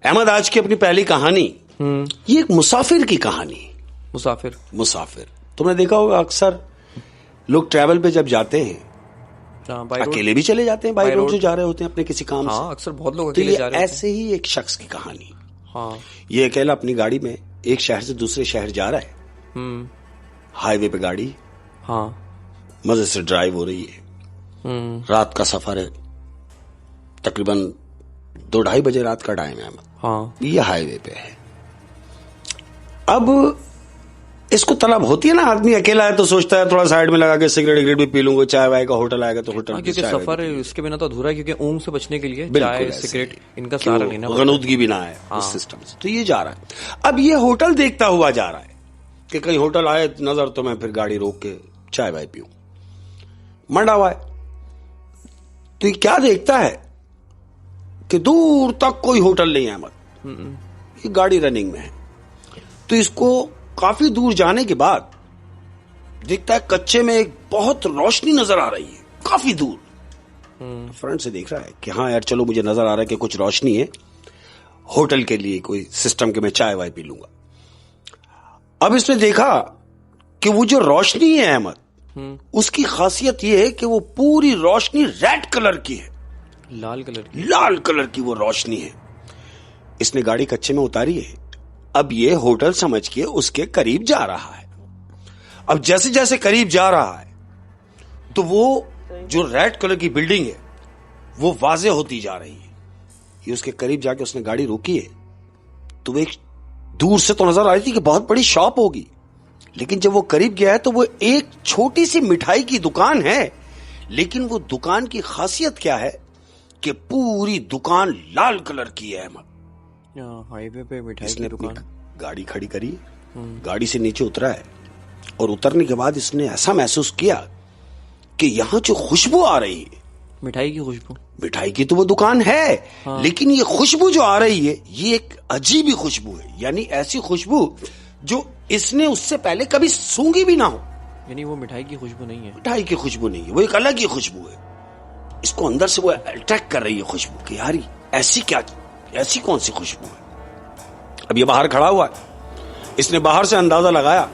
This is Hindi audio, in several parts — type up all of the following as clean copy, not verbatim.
अहमद, आज की अपनी पहली कहानी ये एक मुसाफिर की कहानी। मुसाफिर तुमने देखा होगा अक्सर लोग ट्रैवल पे जब जाते हैं अकेले भी चले जाते हैं, बाई रोड से जा रहे होते हैं अपने किसी काम से। अक्सर बहुत लोग अकेले जा रहे होते हैं। ऐसे ही एक शख्स की कहानी। ये अकेला अपनी गाड़ी में एक शहर से दूसरे शहर जा रहा है। हाईवे पे गाड़ी मजे से ड्राइव हो रही है। रात का सफर है, तकरीबन 2-2:30 बजे रात का टाइम है। ये हाईवे पे है। अब इसको तलब होती है ना, आदमी अकेला है तो सोचता है थोड़ा साइड में लगा के सिगरेट भी पी लूंगा, चाय वाय का होटल आएगा तो होटल। क्योंकि सफर इसके बिना तो अधूरा है, क्योंकि ऊँग से बचने के लिए चाय सिगरेट इनका सहारा लेना, गनूदगी भी ना है उस सिस्टम से। तो ये जा रहा है। अब ये होटल देखता हुआ जा रहा है कि कहीं होटल आए नजर तो मैं फिर गाड़ी रोक के चाय वाय पीऊं। मंडा हुआ है तो ये क्या देखता है कि दूर तक कोई होटल नहीं है। अहमद, ये गाड़ी रनिंग में है तो इसको काफी दूर जाने के बाद देखता है कच्चे में एक बहुत रोशनी नजर आ रही है काफी दूर। फ्रंट से देख रहा है कि हाँ यार चलो, मुझे नजर आ रहा है कि कुछ रोशनी है, होटल के लिए कोई सिस्टम के मैं चाय वाय पी लूंगा। अब इसने देखा कि वो जो रोशनी है अहमद, उसकी खासियत यह है कि वो पूरी रोशनी रेड कलर की है। लाल कलर की वो रोशनी है। इसने गाड़ी कच्चे में उतारी है। अब ये होटल समझ के उसके करीब जा रहा है। अब जैसे जैसे करीब जा रहा है तो वो जो रेड कलर की बिल्डिंग है वो वाज़े होती जा रही है। ये उसके करीब जाके उसने गाड़ी रोकी है तो वो एक दूर से तो नजर आ रही थी कि बहुत बड़ी शॉप होगी, लेकिन जब वो करीब गया है तो वो एक छोटी सी मिठाई की दुकान है। लेकिन वो दुकान की खासियत क्या है कि पूरी दुकान लाल कलर की है। हाईवे पे मिठाई की दुकान। गाड़ी खड़ी करी, गाड़ी से नीचे उतरा है और उतरने के बाद इसने ऐसा महसूस किया कि यहां जो खुशबू आ रही है, मिठाई की खुशबू। मिठाई की तो वो दुकान है, लेकिन ये खुशबू जो आ रही है ये एक अजीब ही खुशबू है। यानी ऐसी खुशबू जो इसने उससे पहले कभी सूंघी भी ना हो। यानी वो मिठाई की खुशबू नहीं है। मिठाई की खुशबू नहीं है, वो एक अलग ही खुशबू है। इसको अंदर से वो अट्रैक्ट कर रही है खुशबू कि यार ऐसी कौन सी खुशबू है। अब ये बाहर खड़ा हुआ है। इसने बाहर से अंदाजा लगाया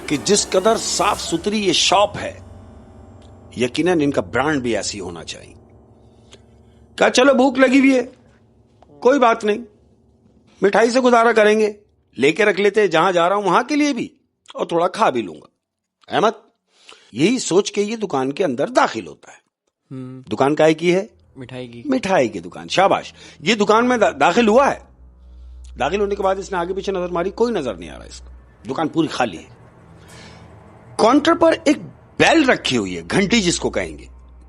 कि जिस कदर साफ सुथरी ये शॉप है, यकीनन इनका ब्रांड भी ऐसी होना चाहिए। क्या चलो भूख लगी हुई है, कोई बात नहीं, मिठाई से गुजारा करेंगे, लेके रख लेते हैं जहां जा रहा हूं वहां के लिए भी, और थोड़ा खा भी लूंगा। अहमद यही सोच के ये दुकान के अंदर दाखिल होता है। दुकान काय की है? मिठाई की दुकान। शाबाश। ये दुकान में दाखिल हुआ है। दाखिल होने के बाद इसने आगे पीछे नजर मारी, कोई नजर नहीं आ रहा इसको। दुकान पूरी खाली है। काउंटर पर एक बेल रखी हुई है, घंटी जिसको कहेंगे।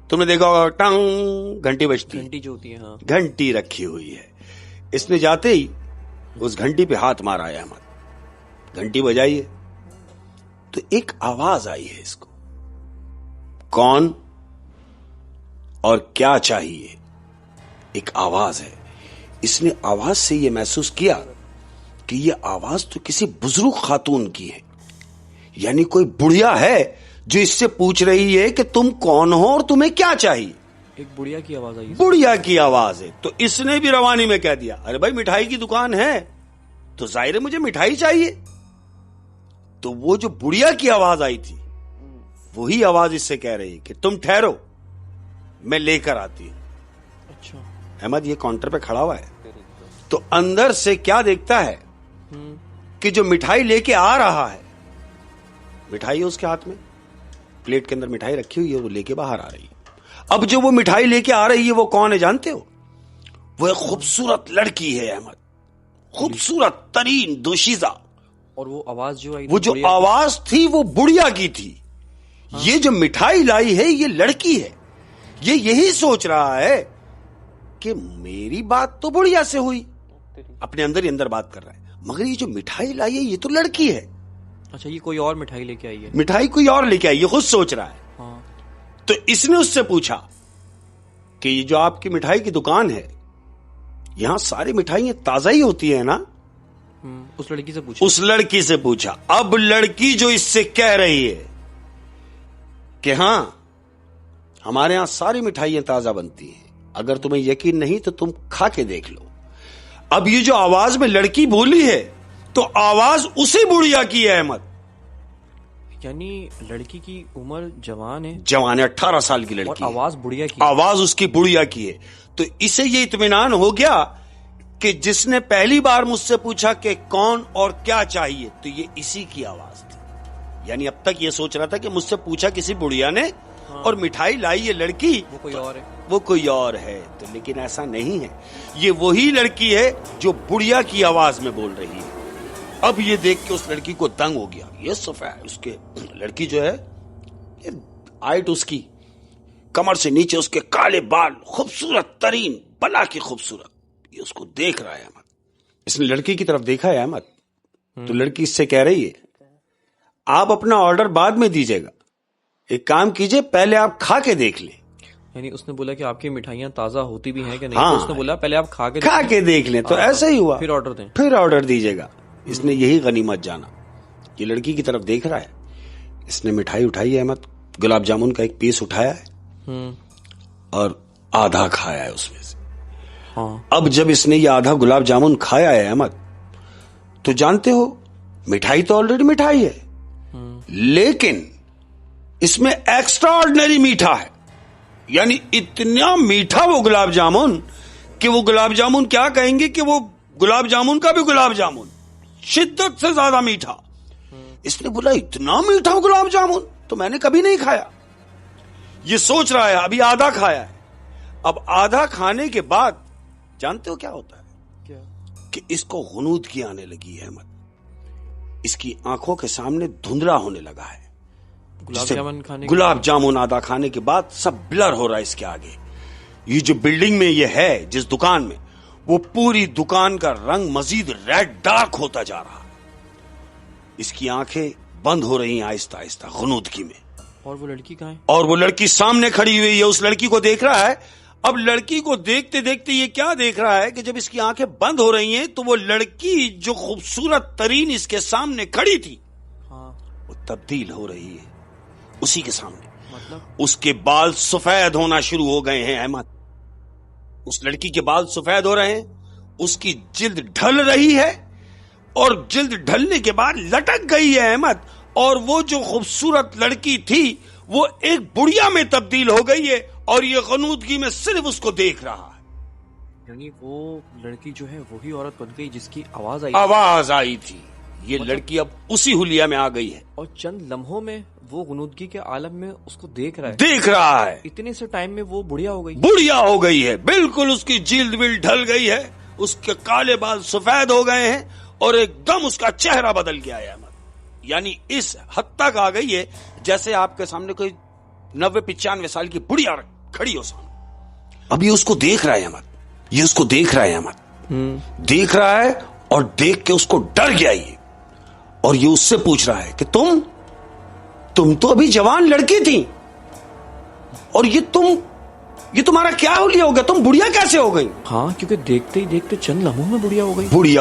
तुमने देखा होगा टंग घंटी बजती, घंटी जो होती है। घंटी रखी हुई है। इसने जाते ही उस घंटी पे हाथ मारा है अहमद। घंटी बजाई है तो एक आवाज आई है इसको। कौन और क्या चाहिए? एक आवाज है। इसने आवाज से यह महसूस किया कि यह आवाज तो किसी बुजुर्ग खातून की है। यानी कोई बुढ़िया है जो इससे पूछ रही है कि तुम कौन हो और तुम्हें क्या चाहिए। एक बुढ़िया की आवाज आई। बुढ़िया की आवाज है। तो इसने भी रवानी में कह दिया, अरे भाई मिठाई की दुकान है तो जाहिर है मुझे मिठाई चाहिए। तो वो जो बुढ़िया की आवाज आई थी वही आवाज इससे कह रही है कि तुम ठहरो, मैं लेकर आती हूं। अच्छा। अहमद ये काउंटर पे खड़ा हुआ है तो अंदर से क्या देखता है कि जो मिठाई लेके आ रहा है, मिठाई है उसके हाथ में, प्लेट के अंदर मिठाई रखी हुई है, वो लेके बाहर आ रही है। अब जो वो मिठाई लेके आ रही है वो कौन है जानते हो? वो एक खूबसूरत लड़की है अहमद, खूबसूरत तरीन दोशीजा। और वो आवाज जो आई, वो जो आवाज थी वो बुढ़िया की थी। ये जो मिठाई लाई है ये लड़की है। ये यही सोच रहा है कि मेरी बात तो बुढ़िया से हुई, अपने अंदर ही अंदर बात कर रहा है, मगर ये जो मिठाई लाई है ये तो लड़की है। अच्छा, ये कोई और मिठाई लेके आई है। मिठाई कोई और लेके आई, ये खुद सोच रहा है। तो इसने उससे पूछा कि ये जो आपकी मिठाई की दुकान है, यहां सारी मिठाइयां ताजा ही होती है ना? उस लड़की से पूछा। उस लड़की से पूछा। अब लड़की जो इससे कह रही है कि हां, हमारे यहां सारी मिठाइयां ताजा बनती हैं, अगर तुम्हें यकीन नहीं तो तुम खा के देख लो। अब ये जो आवाज में लड़की बोली है तो आवाज उसी बुढ़िया की है अहमद। यानी लड़की की उम्र जवान है, 18 साल की लड़की, और आवाज बुढ़िया की, आवाज उसकी बुढ़िया की है। तो इसे ये इत्मीनान हो गया कि जिसने पहली बार मुझसे पूछा कि कौन और क्या चाहिए, तो ये इसी की आवाज थी। यानी अब तक ये सोच रहा था कि मुझसे पूछा किसी बुढ़िया ने, हाँ, और मिठाई लाई ये लड़की, वो कोई और है, वो कोई और है। तो लेकिन ऐसा नहीं है, ये वही लड़की है जो बुढ़िया की आवाज में बोल रही है। अब ये देख के उस लड़की को दंग हो गया। ये सफेद उसके लड़की जो है, हाइट उसकी कमर से नीचे उसके काले बाल, खूबसूरत तरीन, बला की खूबसूरत। ये उसको देख रहा है अहमद। इसने लड़की की तरफ देखा है अहमद। तो लड़की इससे कह रही है, आप अपना ऑर्डर बाद में दीजिएगा, एक काम कीजिए, पहले आप खा के देख लें। यानी उसने बोला कि आपकी मिठाइयां ताजा होती भी हैं कि नहीं, हाँ, तो उसने बोला पहले आप खा के देख लें। तो ऐसा ही हुआ, फिर ऑर्डर दें, फिर ऑर्डर दीजिएगा। इसने यही गनीमत जाना। ये लड़की की तरफ देख रहा है। इसने मिठाई उठाई है अहमद, गुलाब जामुन का एक पीस उठाया है और आधा खाया है उसमें से। हाँ। अब जब इसने ये आधा गुलाब जामुन खाया है अहमद, तो जानते हो मिठाई तो ऑलरेडी मिठाई है, लेकिन इसमें एक्स्ट्रा ऑर्डिनरी मीठा है। यानी इतना मीठा वो गुलाब जामुन कि वो गुलाब जामुन क्या कहेंगे कि वो गुलाब जामुन का भी गुलाब जामुन, शिद्दत से ज्यादा मीठा। इसने बोला इतना मीठा गुलाब जामुन तो मैंने कभी नहीं खाया। ये सोच रहा है, अभी आधा खाया है। अब आधा खाने के बाद जानते हो क्या होता है? क्या? कि इसको गुनूदगी आने लगी है अहमद। इसकी आंखों के सामने धुंधला होने लगा है। गुलाब जामुन आधा खाने के बाद सब ब्लर हो रहा है इसके आगे। ये जो बिल्डिंग में ये है, जिस दुकान में, वो पूरी दुकान का रंग मजीद रेड डार्क होता जा रहा है। इसकी आंखें बंद हो रही हैं आहिस्ता आहिस्ता गुनूदगी में। और वो लड़की कहाँ है? और वो लड़की सामने खड़ी हुई है, उस लड़की को देख रहा है। अब लड़की को देखते देखते ये क्या देख रहा है कि जब इसकी आंखें बंद हो रही हैं तो वो लड़की जो खूबसूरत तरीन इसके सामने खड़ी थी, हाँ, वो तब्दील हो रही है उसी के सामने। मतलब उसके बाल सफेद होना शुरू हो गए हैं अहमद। उस लड़की के बाल सफेद हो रहे हैं, उसकी जिल्द ढल रही है, और जिल्द ढलने के बाद लटक गई है अहमद। और वो जो खूबसूरत लड़की थी वो एक बुढ़िया में तब्दील हो गई है, और ये गनूदगी में सिर्फ उसको देख रहा है। यानी वो लड़की जो है वही औरत बन गई जिसकी आवाज आई थी। ये लड़की अब उसी हुलिया में आ गई है, और चंद लम्हों में वो गुनूदगी के आलम में उसको देख रहा है। इतने से टाइम में वो बुढ़िया हो गई है बिल्कुल। उसकी जिल्द विल्द ढल गई है, उसके काले बाल सफेद हो गए हैं, और एकदम उसका चेहरा बदल गया है अहमद। यानी इस हद तक आ गई है जैसे आपके सामने कोई 90-95 साल की बुढ़िया खड़ी हो सामने। अब ये उसको देख रहा है अहमद, ये उसको देख रहा है अहमद, देख रहा है, और देख के उसको डर गया ये। और ये उससे पूछ रहा है कि तुम तो अभी जवान लड़की थी, और ये तुम्हारा क्या हुलिया हो गया? तुम बुढ़िया कैसे हो गई? हाँ, क्योंकि देखते ही देखते चंद लम्हों में बुढ़िया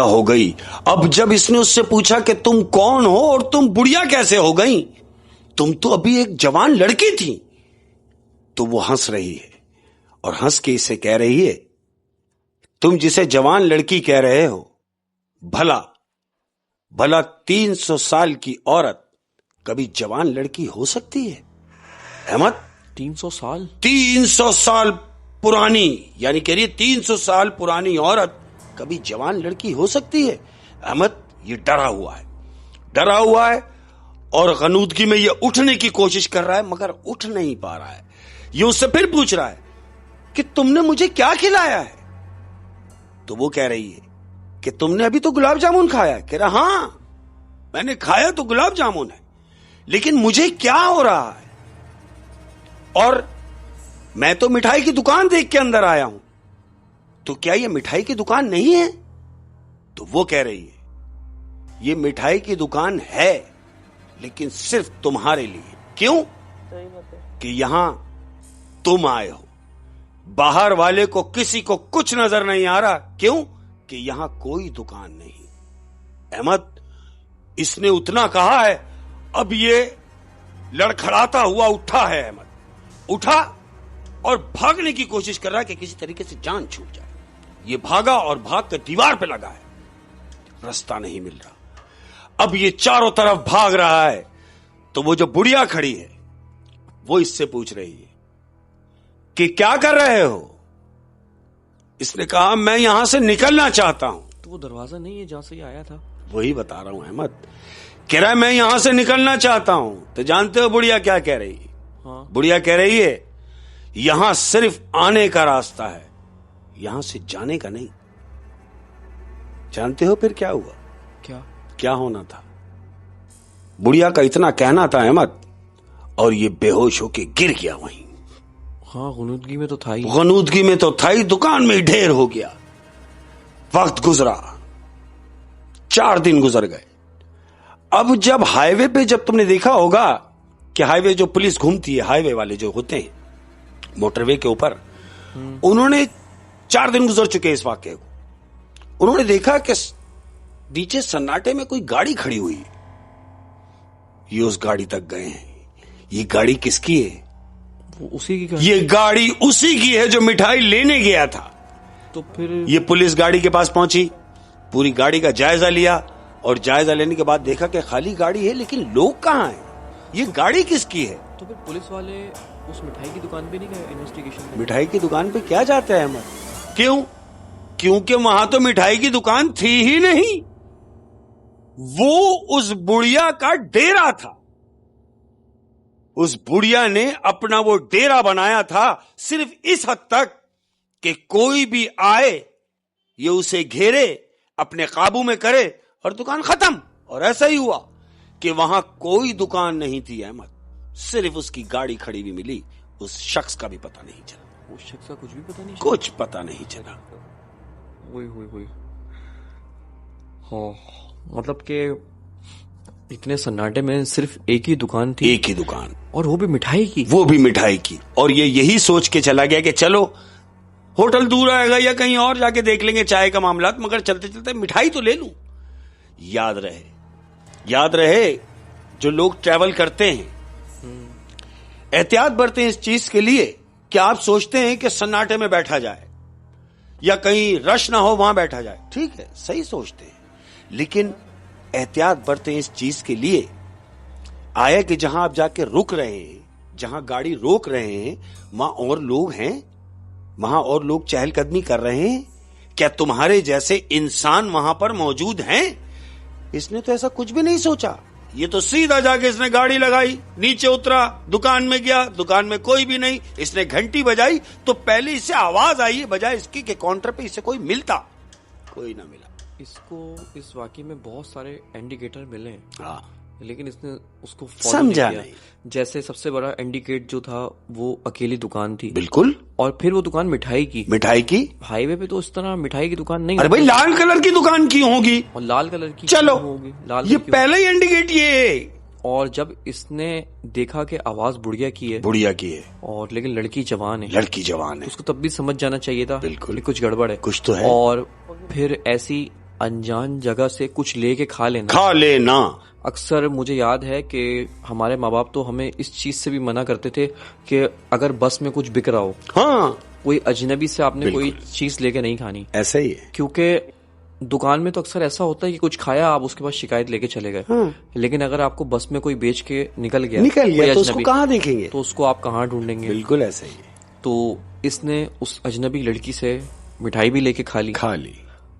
हो गई। अब जब इसने उससे पूछा कि तुम कौन हो और तुम बुढ़िया कैसे हो गई, तुम तो अभी एक जवान लड़की थी, तो वो हंस रही है, और हंस के इसे कह रही है, तुम जिसे जवान लड़की कह रहे हो, भला 300 साल की औरत कभी जवान लड़की हो सकती है अहमद? 300 साल पुरानी, यानी कह रही है 300 साल पुरानी औरत कभी जवान लड़की हो सकती है अहमद? ये डरा हुआ है, और गनूदगी में ये उठने की कोशिश कर रहा है, मगर उठ नहीं पा रहा है। ये उससे फिर पूछ रहा है कि तुमने मुझे क्या खिलाया है? तो वो कह रही है कि तुमने अभी तो गुलाब जामुन खाया है। कह रहा, हाँ मैंने खाया तो गुलाब जामुन है, लेकिन मुझे क्या हो रहा है? और मैं तो मिठाई की दुकान देख के अंदर आया हूं, तो क्या ये मिठाई की दुकान नहीं है? तो वो कह रही है, ये मिठाई की दुकान है, लेकिन सिर्फ तुम्हारे लिए। क्यों? कि यहां तुम आए हो, बाहर वाले को किसी को कुछ नजर नहीं आ रहा। क्यों? कि यहां कोई दुकान नहीं। अहमद, इसने उतना कहा है, अब ये लड़खड़ाता हुआ उठा है अहमद, उठा और भागने की कोशिश कर रहा है कि किसी तरीके से जान छूट जाए। ये भागा और भाग कर दीवार पे लगा है, रास्ता नहीं मिल रहा। अब ये चारों तरफ भाग रहा है, तो वो जो बुढ़िया खड़ी है वो इससे पूछ रही है कि क्या कर रहे हो। इसने कहा मैं यहां से निकलना चाहता हूं। तो वो दरवाजा नहीं है जहां से ये आया था? वही बता रहा हूं अहमद, कह रहा है मैं यहां से निकलना चाहता हूं। तो जानते हो बुढ़िया क्या कह रही है? हाँ। बुढ़िया कह रही है यहां सिर्फ आने का रास्ता है, यहां से जाने का नहीं। जानते हो फिर क्या हुआ? क्या होना था? बुढ़िया का इतना कहना था अहमद, और ये बेहोश होके गिर गया वहीं। हाँ, गनूदगी में तो था ही। गनूदगी में तो था ही, दुकान में ही ढेर हो गया। वक्त गुजरा, 4 दिन गुजर गए। अब जब हाईवे पे, जब तुमने देखा होगा कि हाईवे जो पुलिस घूमती है, हाईवे वाले जो होते हैं मोटरवे के ऊपर, उन्होंने 4 दिन गुजर चुके इस वाक्य को, उन्होंने देखा कि नीचे सन्नाटे में कोई गाड़ी खड़ी हुई है। ये उस गाड़ी तक गए हैं। ये गाड़ी किसकी है? वो उसी की गाड़ी। ये गाड़ी उसी की है जो मिठाई लेने गया था। तो फिर ये पुलिस गाड़ी के पास पहुंची, पूरी गाड़ी का जायजा लिया, और जायजा लेने के बाद देखा कि खाली गाड़ी है, लेकिन लोग कहां हैं? ये गाड़ी किसकी है? तो फिर पुलिस वाले उस मिठाई की दुकान पे नहीं गए इन्वेस्टिगेशन? मिठाई की दुकान पे क्या जाते हैं अहमद? क्यों? क्योंकि वहां तो मिठाई की दुकान थी ही नहीं, वो उस बुढ़िया का डेरा था। उस बुढ़िया ने अपना वो डेरा बनाया था सिर्फ इस हद तक कि कोई भी आए ये उसे घेरे, अपने काबू में करे और दुकान खत्म। और ऐसा ही हुआ कि वहां कोई दुकान नहीं थी अहमद, सिर्फ उसकी गाड़ी खड़ी हुई मिली। उस शख्स का भी पता नहीं चला। उस शख्स का कुछ भी पता नहीं चला? कुछ पता नहीं चला। वही हाँ, मतलब कि इतने सन्नाटे में सिर्फ एक ही दुकान थी। एक ही दुकान, और वो भी मिठाई की। वो भी मिठाई की। और ये यही सोच के चला गया कि चलो होटल दूर आएगा या कहीं और जाके देख लेंगे चाय का मामला, मगर चलते चलते मिठाई तो ले लूं। याद रहे जो लोग ट्रैवल करते हैं एहतियात बरतें इस चीज के लिए कि आप सोचते हैं कि सन्नाटे में बैठा जाए या कहीं रश ना हो वहां बैठा जाए। ठीक है, सही सोचते हैं, लेकिन एहतियात बरतें इस चीज के लिए आया कि जहां आप जाके रुक रहे हैं, जहां गाड़ी रोक रहे हैं, वहां और लोग हैं, वहां और लोग चहलकदमी कर रहे हैं। क्या तुम्हारे जैसे इंसान वहां पर मौजूद हैं? इसने तो ऐसा कुछ भी नहीं सोचा। ये तो सीधा जाके इसने गाड़ी लगाई, नीचे उतरा, दुकान में गया, दुकान में कोई भी नहीं। इसने घंटी बजाई तो पहले इससे आवाज आई बजाय इसकी कि काउंटर पे इससे कोई मिलता, कोई ना मिला। इसको इस वाकये में बहुत सारे इंडिकेटर मिले, हाँ, लेकिन इसने उसको फॉलो समझा नहीं किया। जैसे सबसे बड़ा इंडिकेट जो था वो अकेली दुकान थी। बिल्कुल। और फिर वो दुकान मिठाई की। हाईवे पे तो इस तरह मिठाई की दुकान नहीं। अरे भाई लाल कलर की दुकान की होगी, और लाल कलर की चलो होगी, लाल ये पहले ही इंडिकेट ये है। और जब इसने देखा कि आवाज बुढ़िया की है, और लेकिन लड़की जवान है, तो उसको तब भी समझ जाना चाहिए था बिल्कुल कि कुछ गड़बड़ है, कुछ तो है। और फिर ऐसी अनजान जगह से कुछ लेके खा लेना। अक्सर मुझे याद है कि हमारे माँ बाप तो हमें इस चीज से भी मना करते थे कि अगर बस में कुछ बिक रहा हो, हाँ, कोई अजनबी से आपने कोई चीज लेके नहीं खानी। ऐसा ही है, क्योंकि दुकान में तो अक्सर ऐसा होता है कि कुछ खाया, आप उसके बाद शिकायत लेके चले गए। हाँ। लेकिन अगर आपको बस में कोई बेच के निकल गया तो उसको कहाँ देखेंगे? तो उसको आप कहाँ ढूंढेंगे? बिल्कुल ऐसा ही है। तो इसने उस अजनबी लड़की से मिठाई भी लेके खा ली,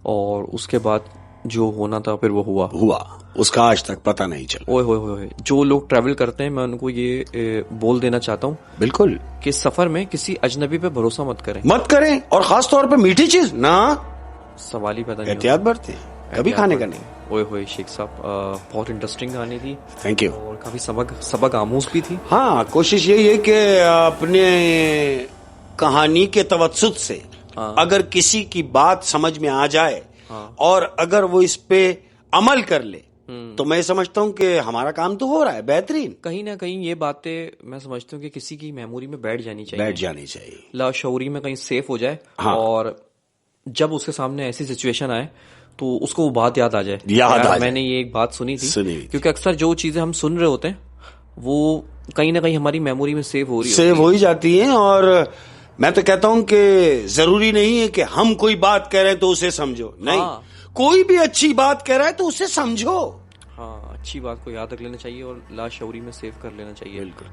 और उसके बाद जो होना था फिर वो हुआ। उसका आज तक पता नहीं चला। ओए होए, जो लोग ट्रैवल करते हैं मैं उनको ये बोल देना चाहता हूँ बिल्कुल कि सफर में किसी अजनबी पे भरोसा मत करें, और खास तौर पे मीठी चीज ना, सवाल ही पैदा नहीं। एहतियात बरतें, कभी खाने का नहीं। ओए होए शेख साहब, बहुत इंटरेस्टिंग कहानी थी। Thank you. और काफी सबक आमूज भी थी। हाँ, कोशिश यही है कि अपने कहानी के तवज्जुद से अगर किसी की बात समझ में आ जाए, और अगर वो इस पे अमल कर ले, तो मैं समझता हूँ कि हमारा काम तो हो रहा है बेहतरीन। कहीं ना कहीं ये बातें मैं समझता हूँ कि किसी की मेमोरी में बैठ जानी चाहिए, लाशऊरी में कहीं सेफ हो जाए। हाँ। और जब उसके सामने ऐसी सिचुएशन आए तो उसको वो बात याद आ जाए। मैंने ये एक बात सुनी थी, क्योंकि अक्सर जो चीजें हम सुन रहे होते हैं वो कहीं ना कहीं हमारी मेमोरी में सेव हो ही जाती हैं। और मैं तो कहता हूं कि जरूरी नहीं है कि हम कोई बात कह रहे हैं तो उसे समझो, नहीं, कोई भी अच्छी बात कह रहा है तो उसे समझो। हाँ, अच्छी बात को याद रख लेना चाहिए और लाशऊरी में सेव कर लेना चाहिए। बिल्कुल।